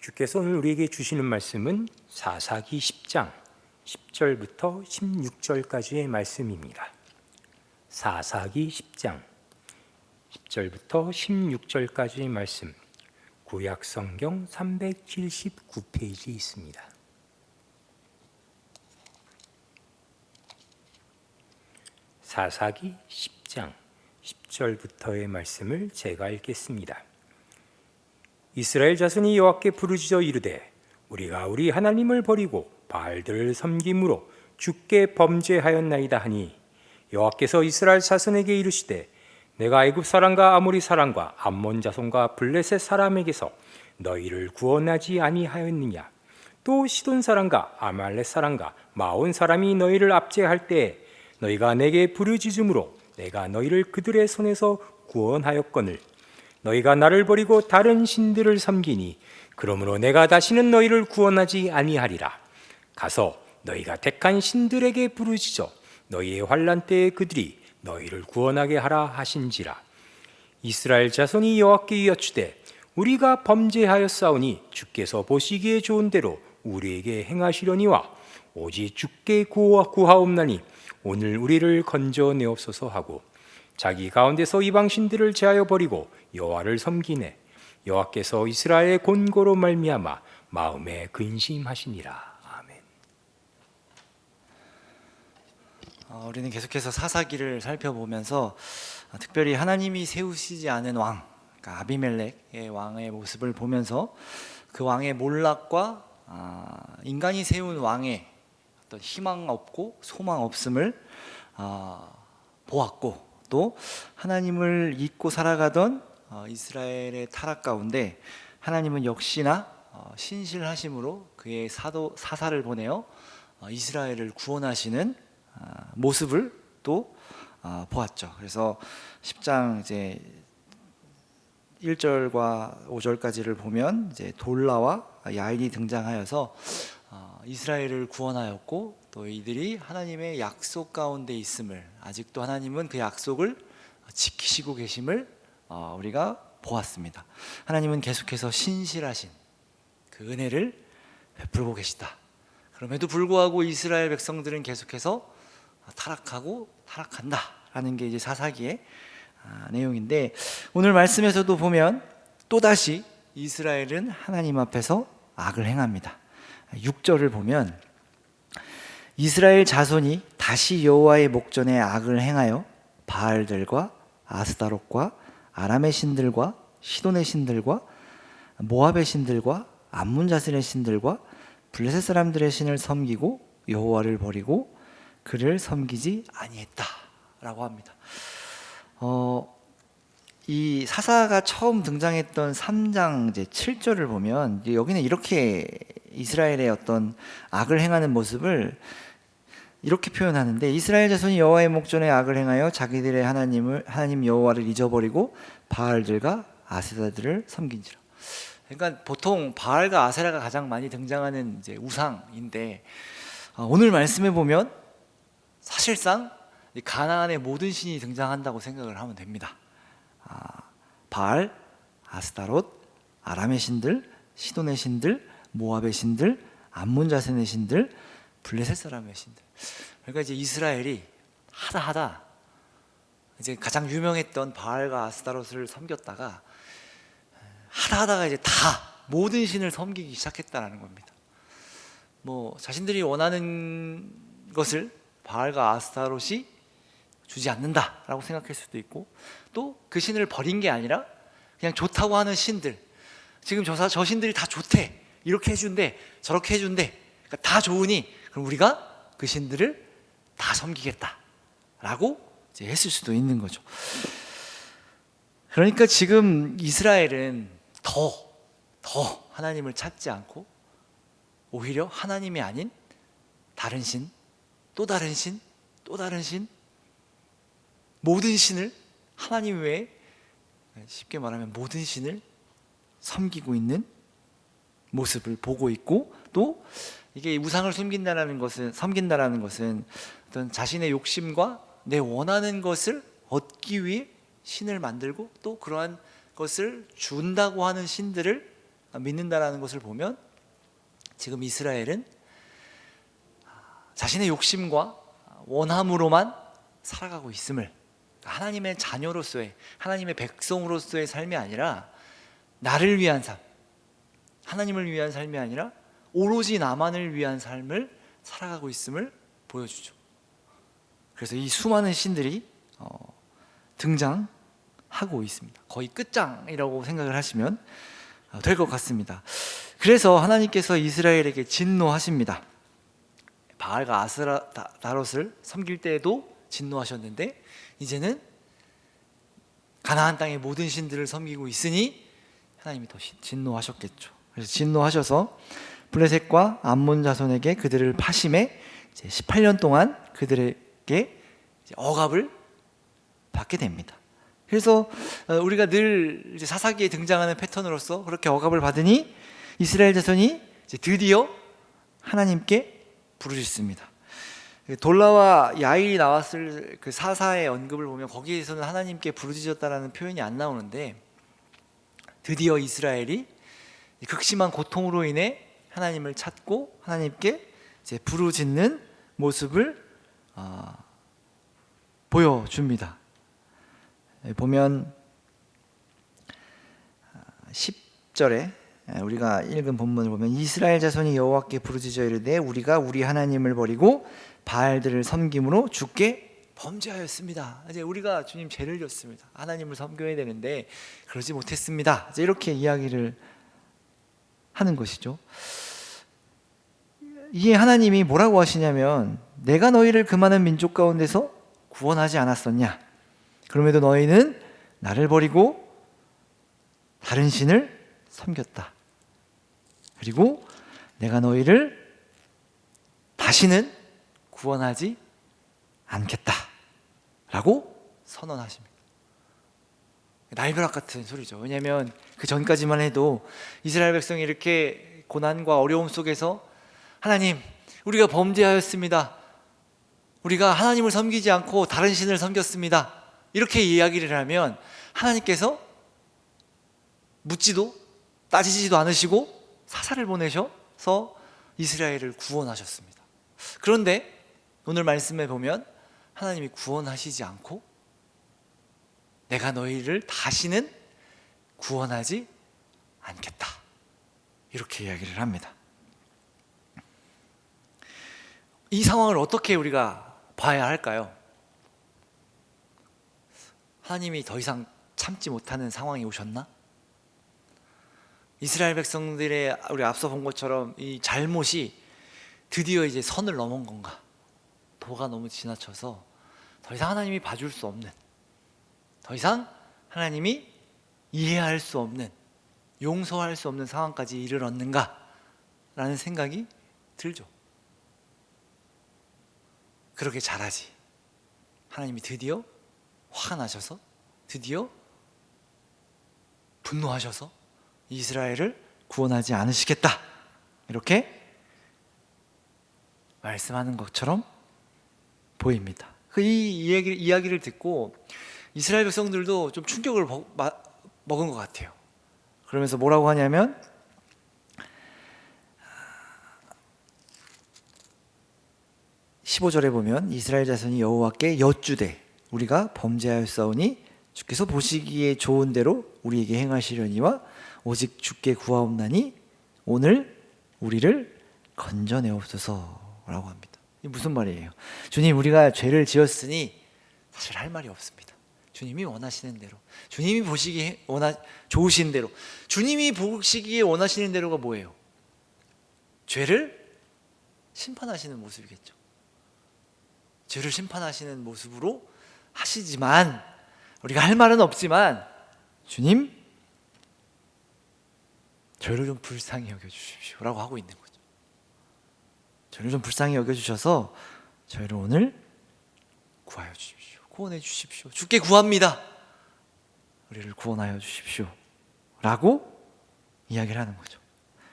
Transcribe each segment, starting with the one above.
주께서 오늘 우리에게 주시는 말씀은 사사기 10장 10절부터 16절까지의 말씀입니다. 사사기 10장 10절부터 16절까지의 말씀, 구약성경 379페이지 있습니다. 사사기 10장 10절부터의 말씀을 제가 읽겠습니다. 이스라엘 자손이 여호와께 부르짖어 이르되 우리가 우리 하나님을 버리고 바알들을 섬김으로 주께 범죄하였나이다 하니 여호와께서 이스라엘 자손에게 이르시되 내가 애굽 사람과 아모리 사람과 암몬 자손과 블레셋 사람에게서 너희를 구원하지 아니하였느냐. 또 시돈 사람과 아말렉 사람과 마온 사람이 너희를 압제할 때에 너희가 내게 부르짖음으로 내가 너희를 그들의 손에서 구원하였거늘 너희가 나를 버리고 다른 신들을 섬기니 그러므로 내가 다시는 너희를 구원하지 아니하리라. 가서 너희가 택한 신들에게 부르짖어 너희의 환난 때에 그들이 너희를 구원하게 하라 하신지라. 이스라엘 자손이 여호와께 여쭈되 우리가 범죄하였사오니 주께서 보시기에 좋은 대로 우리에게 행하시려니와 오직 주께 구하옵나니 오늘 우리를 건져내옵소서 하고 자기 가운데서 이방 신들을 제하여 버리고 여호와를 섬기네. 여호와께서 이스라엘의 곤고로 말미암아 마음에 근심하시니라. 아멘. 우리는 계속해서 사사기를 살펴보면서 특별히 하나님이 세우시지 않은 왕, 그러니까 아비멜렉의 왕의 모습을 보면서 그 왕의 몰락과 인간이 세운 왕의 어떤 희망 없고 소망 없음을 보았고, 또 하나님을 잊고 살아가던 이스라엘의 타락 가운데 하나님은 역시나 신실하심으로 그의 사사를 보내어 이스라엘을 구원하시는 모습을 또 보았죠. 그래서 10장 이제 1절과 5절까지를 보면 이제 돌라와 야인이 등장하여서 이스라엘을 구원하였고, 또 이들이 하나님의 약속 가운데 있음을, 아직도 하나님은 그 약속을 지키시고 계심을 우리가 보았습니다. 하나님은 계속해서 신실하신 그 은혜를 베풀고 계시다. 그럼에도 불구하고 이스라엘 백성들은 계속해서 타락하고 타락한다 라는 게 이제 사사기의 내용인데, 오늘 말씀에서도 보면 또다시 이스라엘은 하나님 앞에서 악을 행합니다. 6절을 보면 이스라엘 자손이 다시 여호와의 목전에 악을 행하여 바알들과 아스다롯과 아람의 신들과 시돈의 신들과 모압의 신들과 암몬 자손의 신들과 블레셋 사람들의 신을 섬기고 여호와를 버리고 그를 섬기지 아니했다라고 합니다. 이 사사가 처음 등장했던 3장 이제 7절을 보면 여기는 이렇게 이스라엘의 어떤 악을 행하는 모습을 이렇게 표현하는데, 이스라엘 자손이 여호와의 목전에 악을 행하여 자기들의 하나님 여호와를 잊어버리고 바알들과 아세라들을 섬긴지라. 그러니까 보통 바알과 아세라가 가장 많이 등장하는 이제 우상인데, 오늘 말씀에 보면 사실상 가나안의 모든 신이 등장한다고 생각을 하면 됩니다. 바알, 아스타롯, 아람의 신들, 시돈의 신들, 모압의 신들, 암몬 자손의 신들, 블레셋 사람의 신들. 그러니까 이제 이스라엘이 하다 이제 가장 유명했던 바알과 아스타롯을 섬겼다가 하다가 이제 다 모든 신을 섬기기 시작했다는 겁니다. 뭐 자신들이 원하는 것을 바알과 아스타롯이 주지 않는다라고 생각할 수도 있고, 또 그 신을 버린 게 아니라 그냥 좋다고 하는 신들, 지금 저 신들이 다 좋대, 이렇게 해준대, 저렇게 해준대, 그러니까 다 좋으니 그럼 우리가 그 신들을 다 섬기겠다라고 이제 했을 수도 있는 거죠. 그러니까 지금 이스라엘은 더 하나님을 찾지 않고 오히려 하나님이 아닌 다른 신, 또 다른 신, 또 다른 신, 모든 신을, 하나님 외에 쉽게 말하면 모든 신을 섬기고 있는 모습을 보고 있고, 또 이게 우상을 섬긴다라는 것은 어떤 자신의 욕심과 내 원하는 것을 얻기 위해 신을 만들고, 또 그러한 것을 준다고 하는 신들을 믿는다라는 것을 보면 지금 이스라엘은 자신의 욕심과 원함으로만 살아가고 있음을, 하나님의 자녀로서의, 하나님의 백성으로서의 삶이 아니라 나를 위한 삶, 하나님을 위한 삶이 아니라 오로지 나만을 위한 삶을 살아가고 있음을 보여주죠. 그래서 이 수많은 신들이 등장하고 있습니다. 거의 끝장이라고 생각을 하시면 될 것 같습니다. 그래서 하나님께서 이스라엘에게 진노하십니다. 바알과 아스타롯을 섬길 때에도 진노하셨는데 이제는 가나안 땅의 모든 신들을 섬기고 있으니 하나님이 더 진노하셨겠죠. 그래서 진노하셔서 블레셋과 암몬 자손에게 그들을 파심해 18년 동안 그들에게 억압을 받게 됩니다. 그래서 우리가 늘 사사기에 등장하는 패턴으로서 그렇게 억압을 받으니 이스라엘 자손이 드디어 하나님께 부르짖습니다. 돌라와 야일이 나왔을 그 사사의 언급을 보면 거기에서는 하나님께 부르짖었다라는 표현이 안 나오는데, 드디어 이스라엘이 극심한 고통으로 인해 하나님을 찾고 하나님께 이제 부르짖는 모습을 보여줍니다. 보면 10절에 우리가 읽은 본문을 보면 이스라엘 자손이 여호와께 부르짖어 이르되 우리가 우리 하나님을 버리고 바알들을 섬김으로 주께 범죄하였습니다. 이제 우리가 주님 죄를 졌습니다. 하나님을 섬겨야 되는데 그러지 못했습니다. 이제 이렇게 이야기를 하는 것이죠. 이에 하나님이 뭐라고 하시냐면 내가 너희를 그 많은 민족 가운데서 구원하지 않았었냐? 그럼에도 너희는 나를 버리고 다른 신을 섬겼다. 그리고 내가 너희를 다시는 구원하지 않겠다 라고 선언하십니다. 날벼락 같은 소리죠. 왜냐하면 그 전까지만 해도 이스라엘 백성이 이렇게 고난과 어려움 속에서 하나님, 우리가 범죄하였습니다. 우리가 하나님을 섬기지 않고 다른 신을 섬겼습니다. 이렇게 이야기를 하면 하나님께서 묻지도 따지지도 않으시고 사사를 보내셔서 이스라엘을 구원하셨습니다. 그런데 오늘 말씀에 보면 하나님이 구원하시지 않고 내가 너희를 다시는 구원하지 않겠다. 이렇게 이야기를 합니다. 이 상황을 어떻게 우리가 봐야 할까요? 하나님이 더 이상 참지 못하는 상황이 오셨나? 이스라엘 백성들의 우리 앞서 본 것처럼 이 잘못이 드디어 이제 선을 넘은 건가? 도가 너무 지나쳐서 더 이상 하나님이 봐줄 수 없는, 더 이상 하나님이 이해할 수 없는, 용서할 수 없는 상황까지 이르렀는가? 라는 생각이 들죠. 그렇게 잘하지. 하나님이 드디어 화가 나셔서, 드디어 분노하셔서 이스라엘을 구원하지 않으시겠다, 이렇게 말씀하는 것처럼 보입니다. 이 이야기를 듣고 이스라엘 백성들도 좀 충격을 먹은 것 같아요. 그러면서 뭐라고 하냐면 15절에 보면 이스라엘 자손이 여호와께 여쭈되 우리가 범죄하였사오니 주께서 보시기에 좋은 대로 우리에게 행하시려니와 오직 주께 구하옵나니 오늘 우리를 건져내옵소서라고 합니다. 이게 무슨 말이에요? 주님, 우리가 죄를 지었으니 사실 할 말이 없습니다. 주님이 원하시는 대로, 주님이 보시기에 좋으신 대로, 주님이 보시기에 원하시는 대로가 뭐예요? 죄를 심판하시는 모습이겠죠. 죄를 심판하시는 모습으로 하시지만 우리가 할 말은 없지만 주님, 저희를 좀 불쌍히 여겨주십시오 라고 하고 있는 거죠. 저희를 좀 불쌍히 여겨주셔서 저희를 오늘 구하여 주십시오. 구원해 주십시오. 주께 구합니다. 우리를 구원하여 주십시오 라고 이야기를 하는 거죠.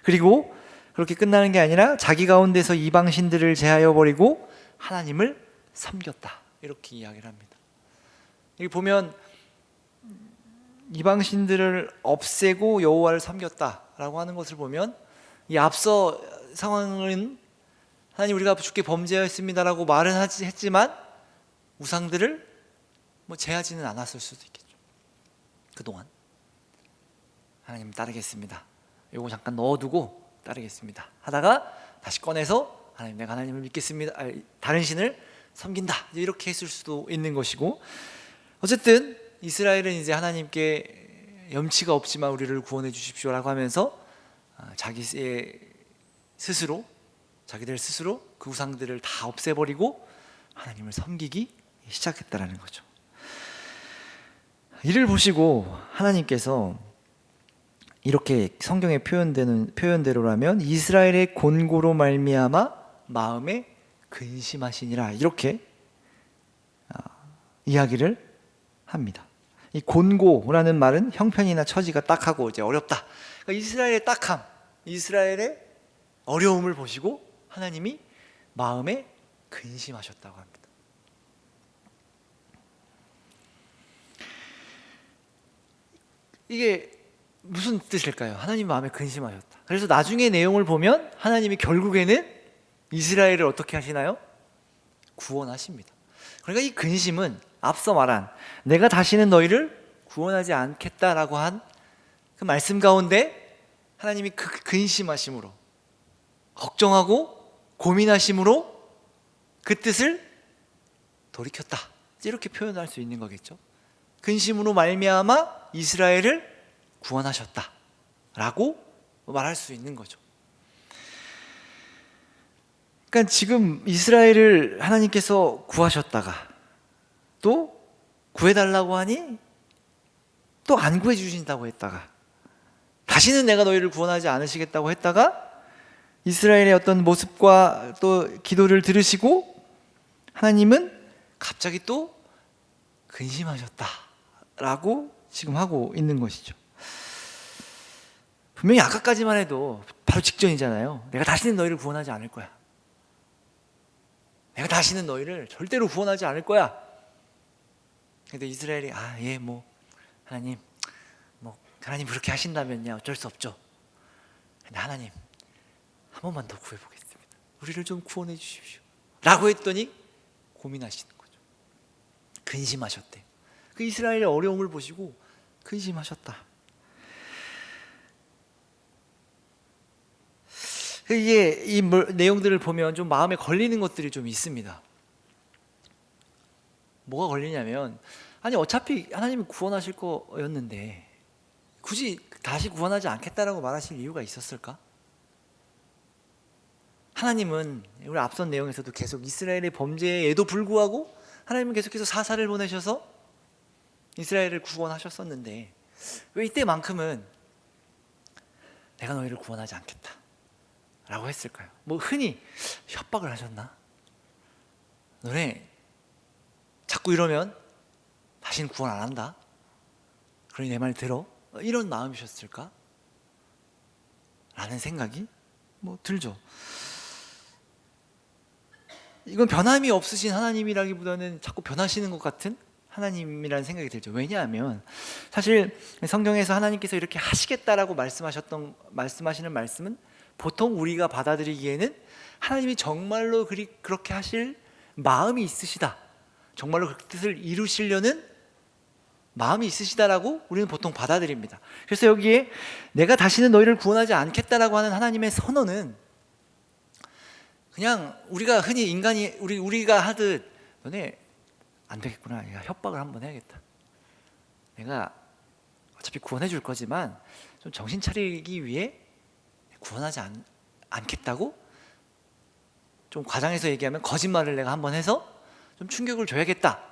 그리고 그렇게 끝나는 게 아니라 자기 가운데서 이방 신들을 제하여 버리고 하나님을 섬겼다, 이렇게 이야기를 합니다. 여기 보면 이방 신들을 없애고 여호와를 섬겼다라고 하는 것을 보면 이 앞서 상황은 하나님 우리가 주께 범죄하였습니다라고 말은 했지만 우상들을 제하지는 않았을 수도 있겠죠. 그동안 하나님 따르겠습니다. 요거 잠깐 넣어두고 따르겠습니다 하다가 다시 꺼내서 하나님 내가 하나님을 믿겠습니다. 다른 신을 섬긴다 이렇게 했을 수도 있는 것이고, 어쨌든 이스라엘은 이제 하나님께 염치가 없지만 우리를 구원해 주십시오라고 하면서 자기들 스스로 그 우상들을 다 없애버리고 하나님을 섬기기 시작했다라는 거죠. 이를 보시고 하나님께서 이렇게 성경에 표현되는 표현대로라면 이스라엘의 곤고로 말미암아 마음에 근심하시니라 이렇게 이야기를 합니다. 이 곤고라는 말은 형편이나 처지가 딱하고 이제 어렵다. 그러니까 이스라엘의 딱함, 이스라엘의 어려움을 보시고 하나님이 마음에 근심하셨다고 합니다. 이게 무슨 뜻일까요? 하나님 마음에 근심하셨다. 그래서 나중에 내용을 보면 하나님이 결국에는 이스라엘을 어떻게 하시나요? 구원하십니다. 그러니까 이 근심은 앞서 말한 내가 다시는 너희를 구원하지 않겠다라고 한 그 말씀 가운데 하나님이 그 근심하심으로, 걱정하고 고민하심으로 그 뜻을 돌이켰다 이렇게 표현할 수 있는 거겠죠. 근심으로 말미암아 이스라엘을 구원하셨다라고 말할 수 있는 거죠. 그러니까 지금 이스라엘을 하나님께서 구하셨다가 또 구해달라고 하니 또 안 구해주신다고 했다가 다시는 내가 너희를 구원하지 않으시겠다고 했다가 이스라엘의 어떤 모습과 또 기도를 들으시고 하나님은 갑자기 또 근심하셨다라고 지금 하고 있는 것이죠. 분명히 아까까지만 해도 바로 직전이잖아요. 내가 다시는 너희를 구원하지 않을 거야. 내가 다시는 너희를 절대로 구원하지 않을 거야. 근데 이스라엘이 하나님 그렇게 하신다면요 어쩔 수 없죠. 근데 하나님 한 번만 더 구해보겠습니다. 우리를 좀 구원해 주십시오 라고 했더니 고민하시는 거죠. 근심하셨대요. 그 이스라엘의 어려움을 보시고 근심하셨다. 이게 이 내용들을 보면 좀 마음에 걸리는 것들이 좀 있습니다. 뭐가 걸리냐면 아니 어차피 하나님이 구원하실 거였는데 굳이 다시 구원하지 않겠다라고 말하실 이유가 있었을까? 하나님은 우리 앞선 내용에서도 계속 이스라엘의 범죄에도 불구하고 하나님은 계속해서 사사를 보내셔서 이스라엘을 구원하셨었는데 왜 이때만큼은 내가 너희를 구원하지 않겠다 라고 했을까요? 흔히 협박을 하셨나? 너네 자꾸 이러면 다시는 구원 안 한다. 그러니 내 말 들어. 이런 마음이셨을까? 라는 생각이 들죠. 이건 변함이 없으신 하나님이라기보다는 자꾸 변하시는 것 같은 하나님이라는 생각이 들죠. 왜냐하면 사실 성경에서 하나님께서 이렇게 하시겠다라고 말씀하시는 말씀은 보통 우리가 받아들이기에는 하나님이 정말로 그렇게 하실 마음이 있으시다, 정말로 그 뜻을 이루시려는 마음이 있으시다라고 우리는 보통 받아들입니다. 그래서 여기에 내가 다시는 너희를 구원하지 않겠다라고 하는 하나님의 선언은 그냥 우리가 흔히 우리가 하듯 너네 안 되겠구나, 내가 협박을 한번 해야겠다, 내가 어차피 구원해 줄 거지만 좀 정신 차리기 위해 구원하지 않겠다고 좀 과장해서 얘기하면 거짓말을 내가 한번 해서 좀 충격을 줘야겠다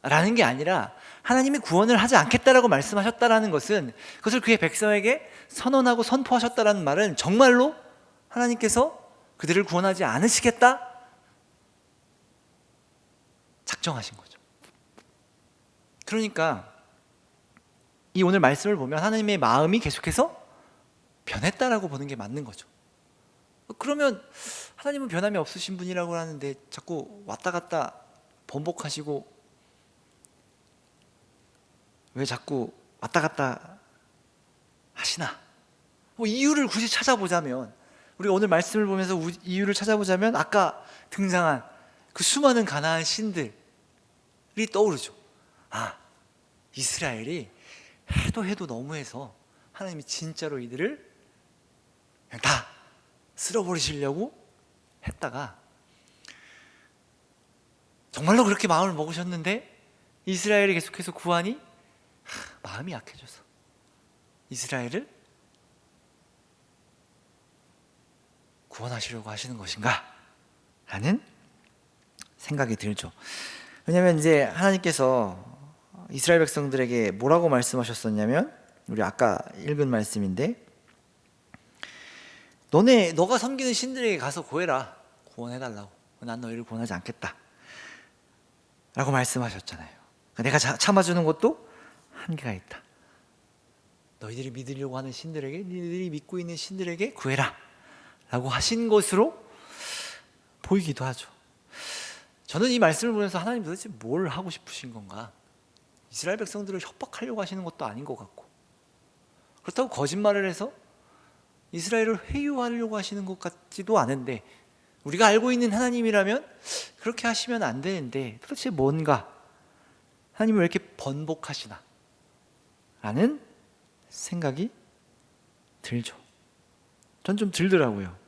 라는 게 아니라 하나님이 구원을 하지 않겠다라고 말씀하셨다라는 것은 그것을 그의 백성에게 선언하고 선포하셨다라는 말은 정말로 하나님께서 그들을 구원하지 않으시겠다 작정하신 거죠. 그러니까 이 오늘 말씀을 보면 하나님의 마음이 계속해서 변했다라고 보는 게 맞는 거죠. 그러면 하나님은 변함이 없으신 분이라고 하는데 자꾸 왔다 갔다 번복하시고 왜 자꾸 왔다 갔다 하시나? 뭐 이유를 굳이 찾아보자면, 우리가 오늘 말씀을 보면서 이유를 찾아보자면 아까 등장한 그 수많은 가나안 신들이 떠오르죠. 아, 이스라엘이 해도 너무해서 하나님이 진짜로 이들을 그냥 다 쓸어버리시려고 했다가 정말로 그렇게 마음을 먹으셨는데 이스라엘이 계속해서 구하니 마음이 약해져서 이스라엘을 구원하시려고 하시는 것인가? 라는 생각이 들죠. 왜냐하면 이제 하나님께서 이스라엘 백성들에게 뭐라고 말씀하셨었냐면, 우리 아까 읽은 말씀인데, 너가 섬기는 신들에게 가서 구해라, 구원해달라고. 난 너희를 구원하지 않겠다 라고 말씀하셨잖아요. 내가 참아주는 것도 한계가 있다. 너희들이 믿으려고 하는 신들에게, 너희들이 믿고 있는 신들에게 구해라 라고 하신 것으로 보이기도 하죠. 저는 이 말씀을 보면서 하나님 도대체 뭘 하고 싶으신 건가? 이스라엘 백성들을 협박하려고 하시는 것도 아닌 것 같고, 그렇다고 거짓말을 해서 이스라엘을 회유하려고 하시는 것 같지도 않은데, 우리가 알고 있는 하나님이라면 그렇게 하시면 안 되는데 도대체 뭔가, 하나님을 왜 이렇게 번복하시나? 라는 생각이 들죠. 전 좀 들더라고요.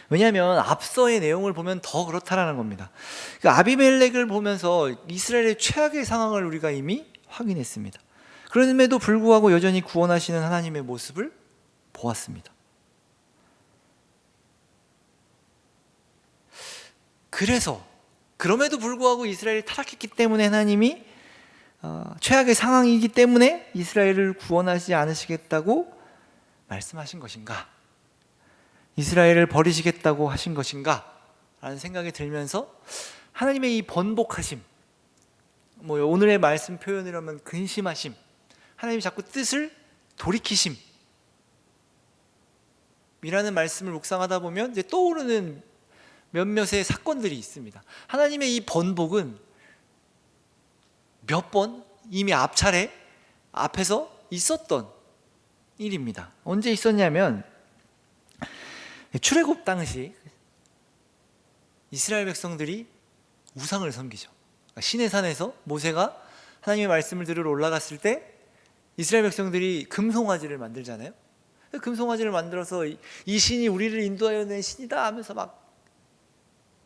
왜냐하면 앞서의 내용을 보면 더 그렇다라는 겁니다. 그러니까 아비멜렉을 보면서 이스라엘의 최악의 상황을 우리가 이미 확인했습니다. 그럼에도 불구하고 여전히 구원하시는 하나님의 모습을 보았습니다. 그럼에도 불구하고 이스라엘이 타락했기 때문에 하나님이 최악의 상황이기 때문에 이스라엘을 구원하지 않으시겠다고 말씀하신 것인가? 이스라엘을 버리시겠다고 하신 것인가? 라는 생각이 들면서 하나님의 이 번복하심, 뭐 오늘의 말씀 표현이라면 근심하심, 하나님이 자꾸 뜻을 돌이키심 이라는 말씀을 묵상하다 보면 이제 떠오르는 몇몇의 사건들이 있습니다. 하나님의 이 번복은 몇 번 이미 앞차례 앞에서 있었던 일입니다. 언제 있었냐면 출애굽 당시 이스라엘 백성들이 우상을 섬기죠. 시내 산에서 모세가 하나님의 말씀을 들으러 올라갔을 때 이스라엘 백성들이 금송아지를 만들잖아요. 금송아지를 만들어서 이 신이 우리를 인도하여 낸 신이다 하면서 막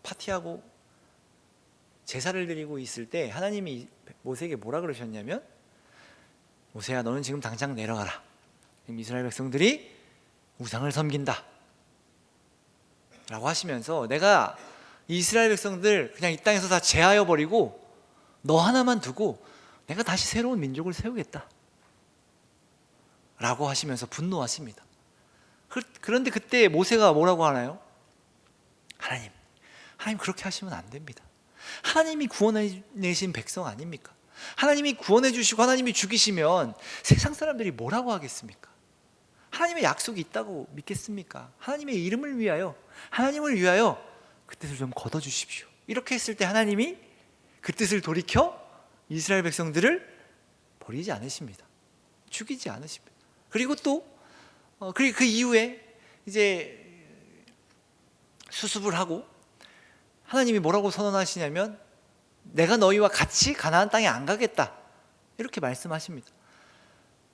파티하고 제사를 드리고 있을 때 하나님이 모세에게 뭐라 그러셨냐면, 모세야, 너는 지금 당장 내려가라. 지금 이스라엘 백성들이 우상을 섬긴다 라고 하시면서, 내가 이스라엘 백성들 그냥 이 땅에서 다 제하여 버리고 너 하나만 두고 내가 다시 새로운 민족을 세우겠다 라고 하시면서 분노하십니다. 그런데 그때 모세가 뭐라고 하나요? 하나님 그렇게 하시면 안 됩니다. 하나님이 구원해내신 백성 아닙니까? 하나님이 구원해 주시고 하나님이 죽이시면 세상 사람들이 뭐라고 하겠습니까? 하나님의 약속이 있다고 믿겠습니까? 하나님의 이름을 위하여, 하나님을 위하여 그 뜻을 좀 걷어주십시오. 이렇게 했을 때 하나님이 그 뜻을 돌이켜 이스라엘 백성들을 버리지 않으십니다. 죽이지 않으십니다. 그리고 또 그 이후에 이제 수습을 하고 하나님이 뭐라고 선언하시냐면, 내가 너희와 같이 가나안 땅에 안 가겠다 이렇게 말씀하십니다.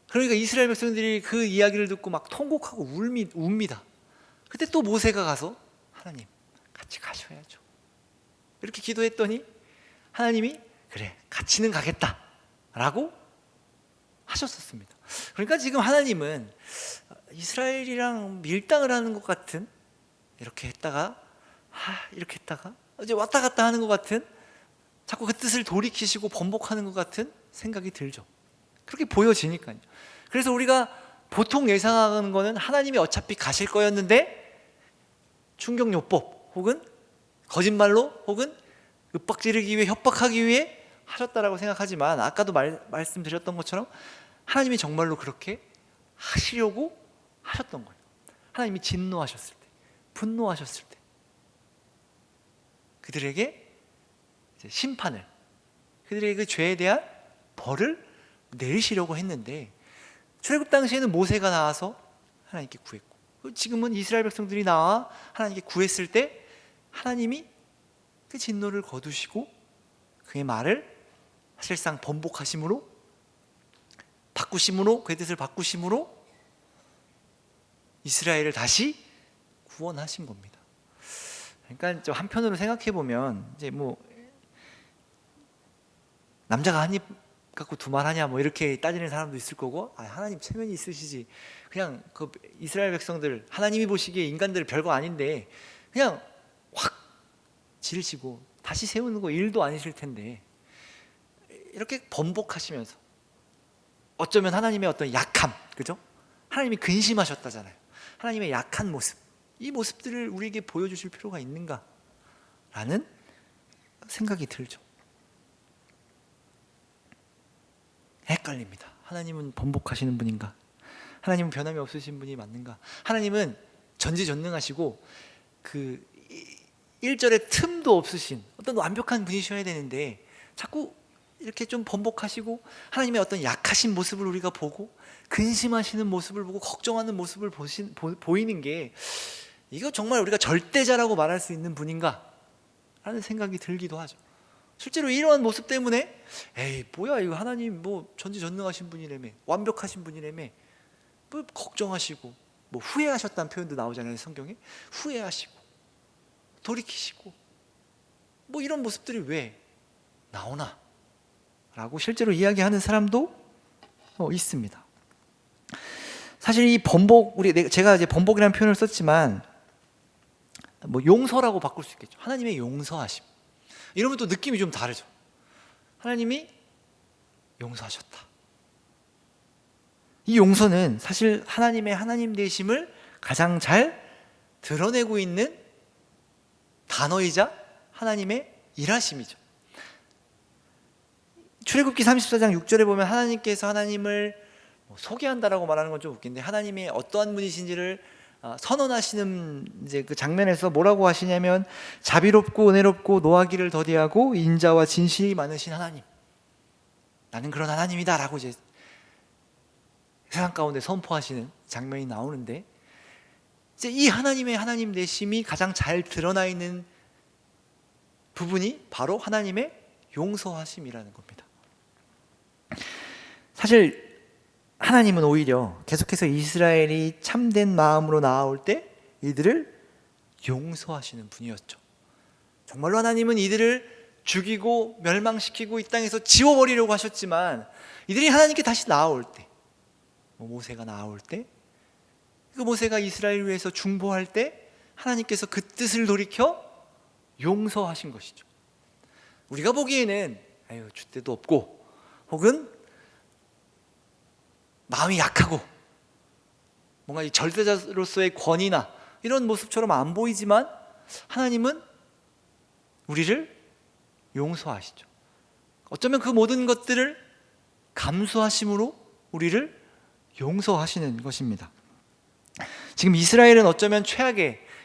그러니까 이스라엘 백성들이 그 이야기를 듣고 막 통곡하고 웁니다. 그때 또 모세가 가서 하나님 같이 가셔야죠 이렇게 기도했더니 하나님이 그래 같이는 가겠다 라고 하셨었습니다. 그러니까 지금 하나님은 이스라엘이랑 밀당을 하는 것 같은, 이렇게 했다가 이렇게 했다가 이제 왔다 갔다 하는 것 같은, 자꾸 그 뜻을 돌이키시고 번복하는 것 같은 생각이 들죠. 그렇게 보여지니까요. 그래서 우리가 보통 예상하는 거는 하나님이 어차피 가실 거였는데 충격요법 혹은 거짓말로 혹은 윽박지르기 위해, 협박하기 위해 하셨다라고 생각하지만, 아까도 말씀드렸던 것처럼 하나님이 정말로 그렇게 하시려고 하셨던 거예요. 하나님이 진노하셨을 때, 분노하셨을 때 그들에게 심판을, 그들에게 그 죄에 대한 벌을 내리시려고 했는데 출애굽 당시에는 모세가 나와서 하나님께 구했고, 지금은 이스라엘 백성들이 나와 하나님께 구했을 때 하나님이 그 진노를 거두시고 그의 말을 사실상 번복하심으로, 바꾸심으로, 그의 뜻을 바꾸심으로 이스라엘을 다시 구원하신 겁니다. 그러니까 좀 한편으로 생각해 보면 이제 뭐 남자가 한 입 갖고 두 말 하냐 뭐 이렇게 따지는 사람도 있을 거고, 하나님 체면이 있으시지, 그냥 그 이스라엘 백성들 하나님이 보시기에 인간들 별거 아닌데 그냥 확 지르시고 다시 세우는 거 일도 아니실 텐데, 이렇게 번복하시면서 어쩌면 하나님의 어떤 약함, 그죠? 하나님이 근심하셨다잖아요. 하나님의 약한 모습, 이 모습들을 우리에게 보여주실 필요가 있는가 라는 생각이 들죠. 헷갈립니다. 하나님은 번복하시는 분인가? 하나님은 변함이 없으신 분이 맞는가? 하나님은 전지전능하시고 그 1절에 틈도 없으신 어떤 완벽한 분이셔야 되는데 자꾸 이렇게 좀 번복하시고 하나님의 어떤 약하신 모습을 우리가 보고 근심하시는 모습을 보고 걱정하는 모습을 보이는 게, 이거 정말 우리가 절대자라고 말할 수 있는 분인가? 라는 생각이 들기도 하죠. 실제로 이러한 모습 때문에 에이 뭐야 이거 하나님 뭐 전지전능하신 분이라며, 완벽하신 분이라며 뭐 걱정하시고, 뭐 후회하셨다는 표현도 나오잖아요 성경에. 후회하시고 돌이키시고 뭐 이런 모습들이 왜 나오나 라고 실제로 이야기하는 사람도 있습니다. 사실 이 번복, 제가 이제 번복이라는 표현을 썼지만 뭐 용서라고 바꿀 수 있겠죠. 하나님의 용서하심, 이러면 또 느낌이 좀 다르죠. 하나님이 용서하셨다. 이 용서는 사실 하나님의 하나님 되심을 가장 잘 드러내고 있는 단어이자 하나님의 일하심이죠. 출애굽기 34장 6절에 보면 하나님께서 하나님을 소개한다라고 말하는 건 좀 웃긴데, 하나님이 어떠한 분이신지를 선언하시는 이제 그 장면에서 뭐라고 하시냐면, 자비롭고 은혜롭고 노하기를 더디하고 인자와 진실이 많으신 하나님, 나는 그런 하나님이다라고 이제 세상 가운데 선포하시는 장면이 나오는데, 이제 이 하나님의 하나님 되심이 가장 잘 드러나 있는 부분이 바로 하나님의 용서하심이라는 겁니다. 사실 하나님은 오히려 계속해서 이스라엘이 참된 마음으로 나아올 때 이들을 용서하시는 분이었죠. 정말로 하나님은 이들을 죽이고 멸망시키고 이 땅에서 지워버리려고 하셨지만, 이들이 하나님께 다시 나아올 때, 모세가 나아올 때, 그 모세가 이스라엘을 위해서 중보할 때 하나님께서 그 뜻을 돌이켜 용서하신 것이죠. 우리가 보기에는 아유 줏대도 없고, 혹은 마음이 약하고 뭔가 이 절대자로서의 권위나 이런 모습처럼 안 보이지만, 하나님은 우리를 용서하시죠. 어쩌면 그 모든 것들을 감수하심으로 우리를 용서하시는 것입니다. 지금 이스라엘은 어쩌면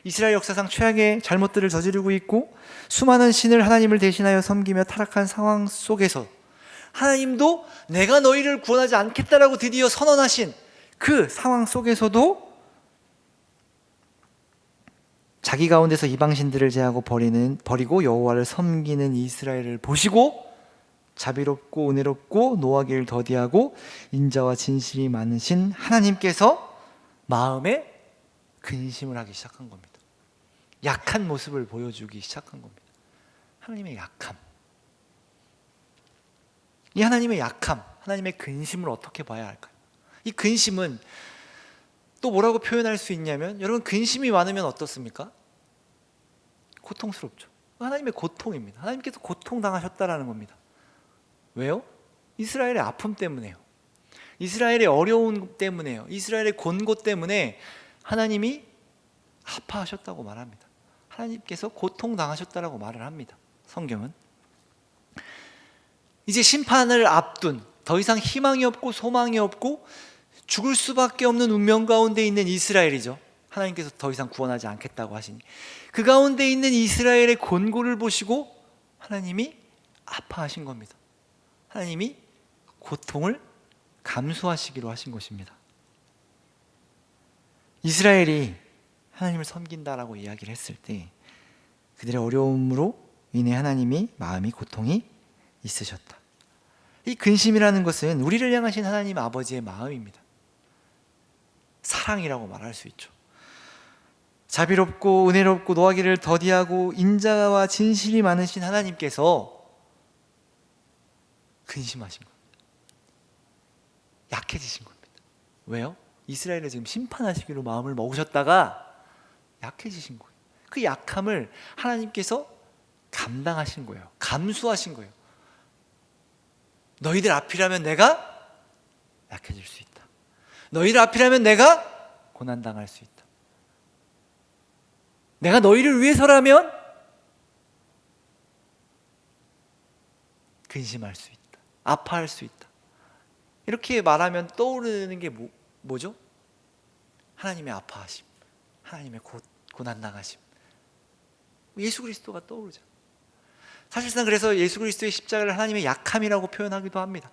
이스라엘 역사상 최악의 잘못들을 저지르고 있고, 수많은 신을 하나님을 대신하여 섬기며 타락한 상황 속에서 하나님도 내가 너희를 구원하지 않겠다라고 드디어 선언하신 그 상황 속에서도 자기 가운데서 이방신들을 제하고 버리고 여호와를 섬기는 이스라엘을 보시고, 자비롭고 은혜롭고 노하기를 더디하고 인자와 진실이 많으신 하나님께서 마음에 근심을 하기 시작한 겁니다. 약한 모습을 보여주기 시작한 겁니다. 하나님의 약함, 이 하나님의 약함, 하나님의 근심을 어떻게 봐야 할까요? 이 근심은 또 뭐라고 표현할 수 있냐면, 여러분 근심이 많으면 어떻습니까? 고통스럽죠. 하나님의 고통입니다. 하나님께서 고통당하셨다라는 겁니다. 왜요? 이스라엘의 아픔 때문에요. 이스라엘의 어려움 때문에요. 이스라엘의 곤고 때문에 하나님이 아파하셨다고 말합니다. 하나님께서 고통당하셨다라고 말을 합니다. 성경은 이제 심판을 앞둔, 더 이상 희망이 없고 소망이 없고 죽을 수밖에 없는 운명 가운데 있는 이스라엘이죠. 하나님께서 더 이상 구원하지 않겠다고 하시니, 그 가운데 있는 이스라엘의 곤고를 보시고 하나님이 아파하신 겁니다. 하나님이 고통을 감수하시기로 하신 것입니다. 이스라엘이 하나님을 섬긴다라고 이야기를 했을 때 그들의 어려움으로 인해 하나님이 마음이 고통이 있으셨다. 이 근심이라는 것은 우리를 향하신 하나님 아버지의 마음입니다. 사랑이라고 말할 수 있죠. 자비롭고 은혜롭고 노하기를 더디하고 인자와 진실이 많으신 하나님께서 근심하신 겁니다. 약해지신 겁니다. 왜요? 이스라엘을 지금 심판하시기로 마음을 먹으셨다가 약해지신 거예요. 그 약함을 하나님께서 감당하신 거예요. 감수하신 거예요. 너희들 앞이라면 내가 약해질 수 있다. 너희들 앞이라면 내가 고난당할 수 있다. 내가 너희를 위해서라면 근심할 수 있다. 아파할 수 있다. 이렇게 말하면 떠오르는 게 뭐죠? 하나님의 아파하심, 하나님의 고난당하심. 예수 그리스도가 떠오르죠. 사실상 그래서 예수 그리스도의 십자가를 하나님의 약함이라고 표현하기도 합니다.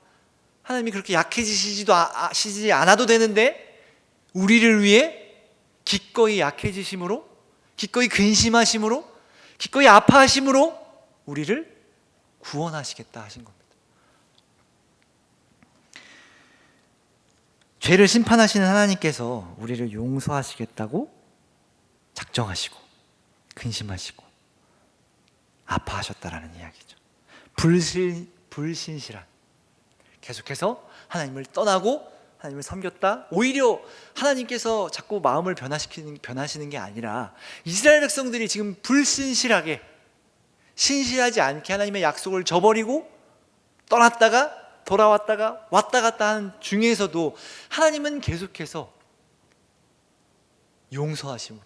하나님이 그렇게 약해지시지 않아도 되는데 우리를 위해 기꺼이 약해지심으로, 기꺼이 근심하심으로, 기꺼이 아파하심으로 우리를 구원하시겠다 하신 겁니다. 죄를 심판하시는 하나님께서 우리를 용서하시겠다고 작정하시고 근심하시고 아파하셨다라는 이야기죠. 불신실한, 계속해서 하나님을 떠나고 하나님을 섬겼다. 오히려 하나님께서 자꾸 마음을 변하시는 게 아니라 이스라엘 백성들이 지금 불신실하게, 신실하지 않게 하나님의 약속을 저버리고 떠났다가 돌아왔다가 왔다 갔다 하는 중에서도 하나님은 계속해서 용서하심으로,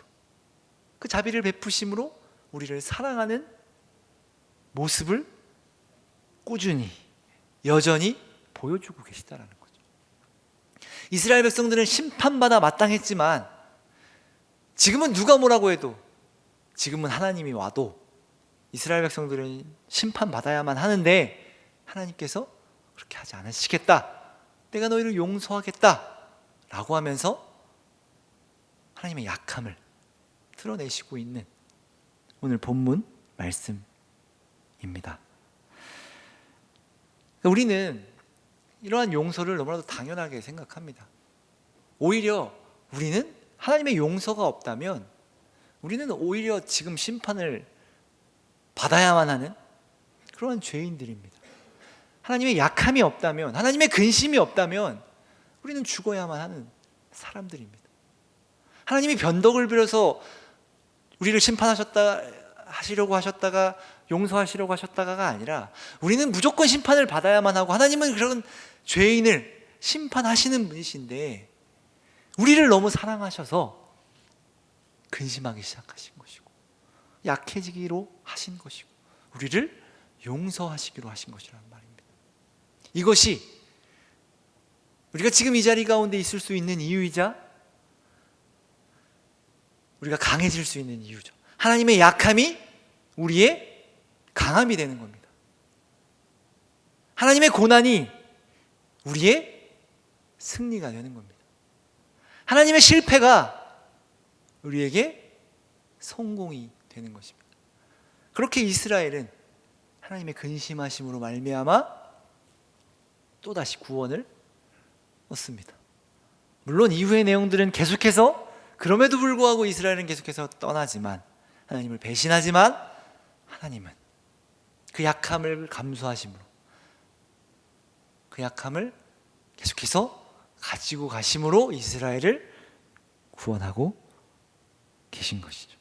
그 자비를 베푸심으로 우리를 사랑하는 모습을 꾸준히 여전히 보여주고 계시다라는 거죠. 이스라엘 백성들은 심판받아 마땅했지만 지금은 누가 뭐라고 해도, 지금은 하나님이 와도 이스라엘 백성들은 심판받아야만 하는데 하나님께서 그렇게 하지 않으시겠다, 내가 너희를 용서하겠다 라고 하면서 하나님의 약함을 드러내시고 있는 오늘 본문 말씀입니다. 우리는 이러한 용서를 너무나도 당연하게 생각합니다. 오히려 우리는 하나님의 용서가 없다면 우리는 오히려 지금 심판을 받아야만 하는 그러한 죄인들입니다. 하나님의 약함이 없다면, 하나님의 근심이 없다면 우리는 죽어야만 하는 사람들입니다. 하나님이 변덕을 부려서 우리를 심판하시려고 하셨다가 용서하시려고 하셨다가가 아니라 우리는 무조건 심판을 받아야만 하고, 하나님은 그런 죄인을 심판하시는 분이신데 우리를 너무 사랑하셔서 근심하기 시작하신 것이고 약해지기로 하신 것이고 우리를 용서하시기로 하신 것이라는 말입니다. 이것이 우리가 지금 이 자리 가운데 있을 수 있는 이유이자 우리가 강해질 수 있는 이유죠. 하나님의 약함이 우리의 강함이 되는 겁니다. 하나님의 고난이 우리의 승리가 되는 겁니다. 하나님의 실패가 우리에게 성공이 되는 것입니다. 그렇게 이스라엘은 하나님의 근심하심으로 말미암아 또다시 구원을 얻습니다. 물론 이후의 내용들은 계속해서, 그럼에도 불구하고 이스라엘은 계속해서 떠나지만, 하나님을 배신하지만 하나님은 그 약함을 감수하심으로 그 약함을 계속해서 가지고 가심으로 이스라엘을 구원하고 계신 것이죠.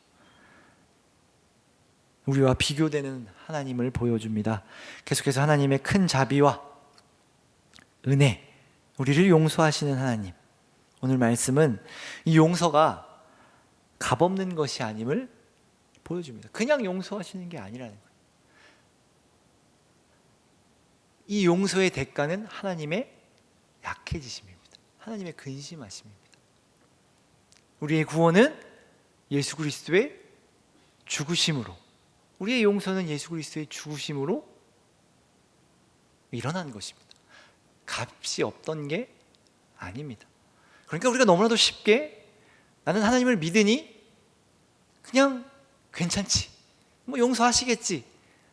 우리와 비교되는 하나님을 보여줍니다. 계속해서 하나님의 큰 자비와 은혜, 우리를 용서하시는 하나님. 오늘 말씀은 이 용서가 값없는 것이 아님을 보여줍니다. 그냥 용서하시는 게 아니라는 거예요. 이 용서의 대가는 하나님의 약해지심입니다. 하나님의 근심하심입니다. 우리의 구원은 예수 그리스도의 죽으심으로, 우리의 용서는 예수 그리스도의 죽으심으로 일어난 것입니다. 값이 없던 게 아닙니다. 그러니까 우리가 너무나도 쉽게 나는 하나님을 믿으니 그냥 괜찮지, 뭐 용서하시겠지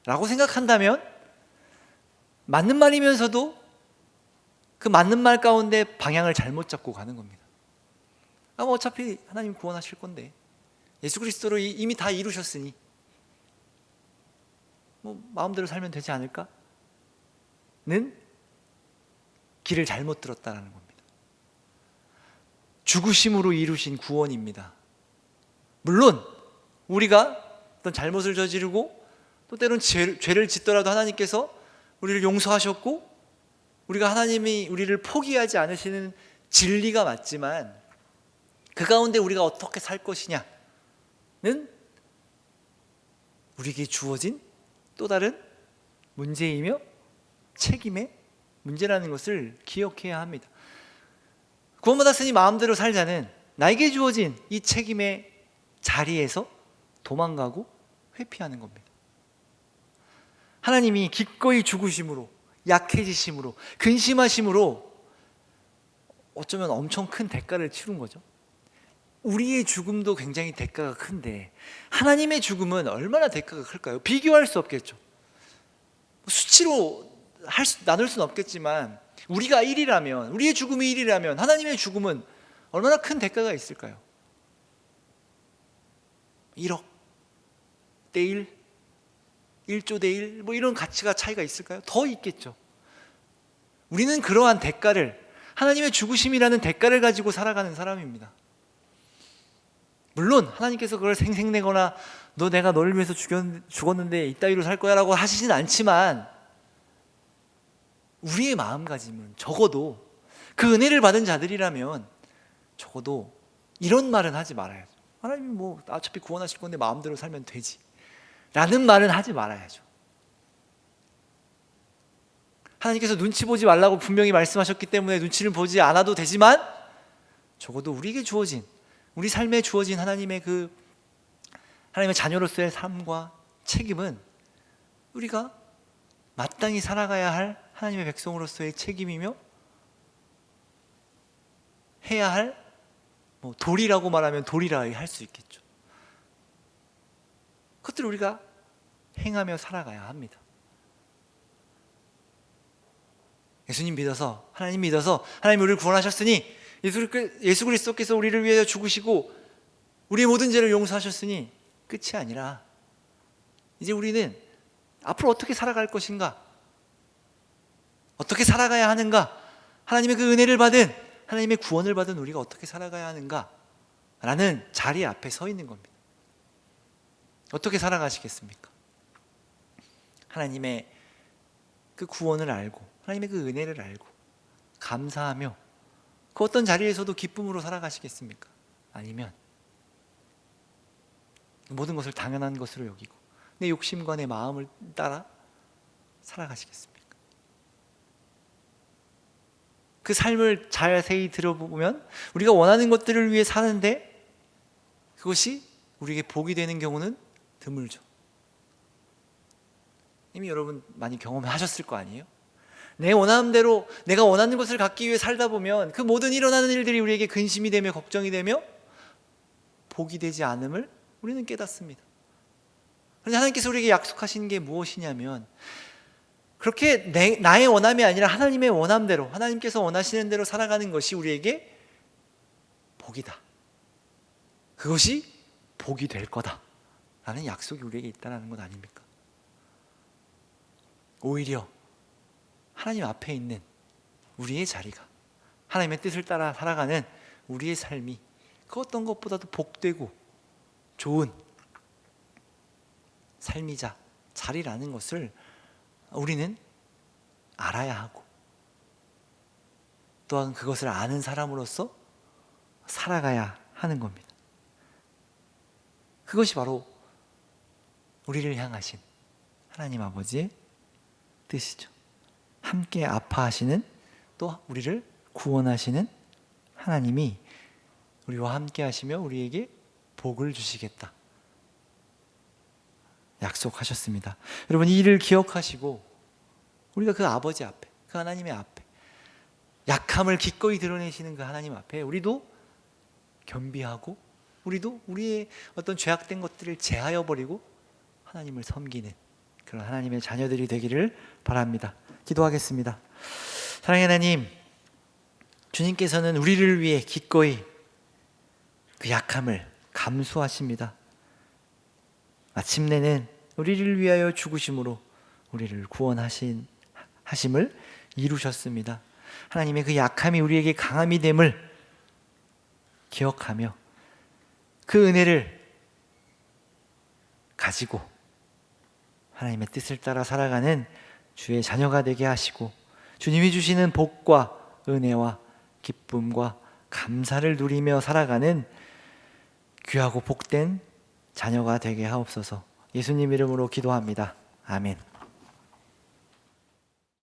라고 생각한다면 맞는 말이면서도 그 맞는 말 가운데 방향을 잘못 잡고 가는 겁니다. 뭐 어차피 하나님 구원하실 건데, 예수 그리스도로 이미 다 이루셨으니 뭐 마음대로 살면 되지 않을까? 는 길을 잘못 들었다라는 겁니다. 죽으심으로 이루신 구원입니다. 물론 우리가 어떤 잘못을 저지르고 또 때론 죄를 짓더라도 하나님께서 우리를 용서하셨고 우리가 하나님이 우리를 포기하지 않으시는 진리가 맞지만, 그 가운데 우리가 어떻게 살 것이냐는 우리에게 주어진 또 다른 문제이며 책임의 문제라는 것을 기억해야 합니다. 구원받았으니 마음대로 살자는 나에게 주어진 이 책임의 자리에서 도망가고 회피하는 겁니다. 하나님이 기꺼이 죽으심으로, 약해지심으로, 근심하심으로 어쩌면 엄청 큰 대가를 치른 거죠. 우리의 죽음도 굉장히 대가가 큰데 하나님의 죽음은 얼마나 대가가 클까요? 비교할 수 없겠죠. 수치로 나눌 수는 없겠지만 우리가 1이라면, 우리의 죽음이 1이라면 하나님의 죽음은 얼마나 큰 대가가 있을까요? 1억 대 1, 1조 대 1, 뭐 이런 가치가 차이가 있을까요? 더 있겠죠. 우리는 그러한 대가를, 하나님의 죽으심이라는 대가를 가지고 살아가는 사람입니다. 물론 하나님께서 그걸 생색내거나 너 내가 너를 위해서 죽었는데 이따위로 살 거야 라고 하시진 않지만, 우리의 마음가짐은 적어도 그 은혜를 받은 자들이라면 적어도 이런 말은 하지 말아야죠. 하나님이 뭐 어차피 구원하실 건데 마음대로 살면 되지 라는 말은 하지 말아야죠. 하나님께서 눈치 보지 말라고 분명히 말씀하셨기 때문에 눈치를 보지 않아도 되지만, 적어도 우리에게 주어진, 우리 삶에 주어진 하나님의 자녀로서의 삶과 책임은 우리가 마땅히 살아가야 할 하나님의 백성으로서의 책임이며, 해야 할 도리라고 말하면 도리라 할 수 있겠죠. 그것들을 우리가 행하며 살아가야 합니다. 예수님 믿어서, 하나님 믿어서 하나님 우리를 구원하셨으니, 예수 그리스도께서 우리를 위해서 죽으시고 우리의 모든 죄를 용서하셨으니 끝이 아니라 이제 우리는 앞으로 어떻게 살아갈 것인가, 어떻게 살아가야 하는가, 하나님의 그 은혜를 받은, 하나님의 구원을 받은 우리가 어떻게 살아가야 하는가 라는 자리 앞에 서 있는 겁니다. 어떻게 살아가시겠습니까? 하나님의 그 구원을 알고, 하나님의 그 은혜를 알고 감사하며 그 어떤 자리에서도 기쁨으로 살아가시겠습니까? 아니면 모든 것을 당연한 것으로 여기고 내 욕심과 내 마음을 따라 살아가시겠습니까? 그 삶을 자세히 들어보면 우리가 원하는 것들을 위해 사는데 그것이 우리에게 복이 되는 경우는 드물죠. 이미 여러분 많이 경험하셨을 거 아니에요? 내 원하는 대로 내가 원하는 것을 갖기 위해 살다 보면 그 모든 일어나는 일들이 우리에게 근심이 되며 걱정이 되며 복이 되지 않음을 우리는 깨닫습니다. 그런데 하나님께서 우리에게 약속하신 게 무엇이냐면, 그렇게 나의 원함이 아니라 하나님의 원함대로, 하나님께서 원하시는 대로 살아가는 것이 우리에게 복이다, 그것이 복이 될 거다 라는 약속이 우리에게 있다는 것 아닙니까? 오히려 하나님 앞에 있는 우리의 자리가, 하나님의 뜻을 따라 살아가는 우리의 삶이 그 어떤 것보다도 복되고 좋은 삶이자 자리라는 것을 우리는 알아야 하고, 또한 그것을 아는 사람으로서 살아가야 하는 겁니다. 그것이 바로 우리를 향하신 하나님 아버지의 뜻이죠. 함께 아파하시는, 또 우리를 구원하시는 하나님이 우리와 함께 하시며 우리에게 복을 주시겠다 약속하셨습니다. 여러분, 이 일을 기억하시고 우리가 그 아버지 앞에, 그 하나님의 앞에 약함을 기꺼이 드러내시는 그 하나님 앞에 우리도 겸비하고, 우리도 우리의 어떤 죄악된 것들을 제하여 버리고 하나님을 섬기는 그런 하나님의 자녀들이 되기를 바랍니다. 기도하겠습니다. 사랑의 하나님, 주님께서는 우리를 위해 기꺼이 그 약함을 감수하십니다. 마침내는 우리를 위하여 죽으심으로 우리를 구원하심을 이루셨습니다. 하나님의 그 약함이 우리에게 강함이 됨을 기억하며 그 은혜를 가지고 하나님의 뜻을 따라 살아가는 주의 자녀가 되게 하시고, 주님이 주시는 복과 은혜와 기쁨과 감사를 누리며 살아가는 귀하고 복된 자녀가 되게 하옵소서. 예수님 이름으로 기도합니다. 아멘.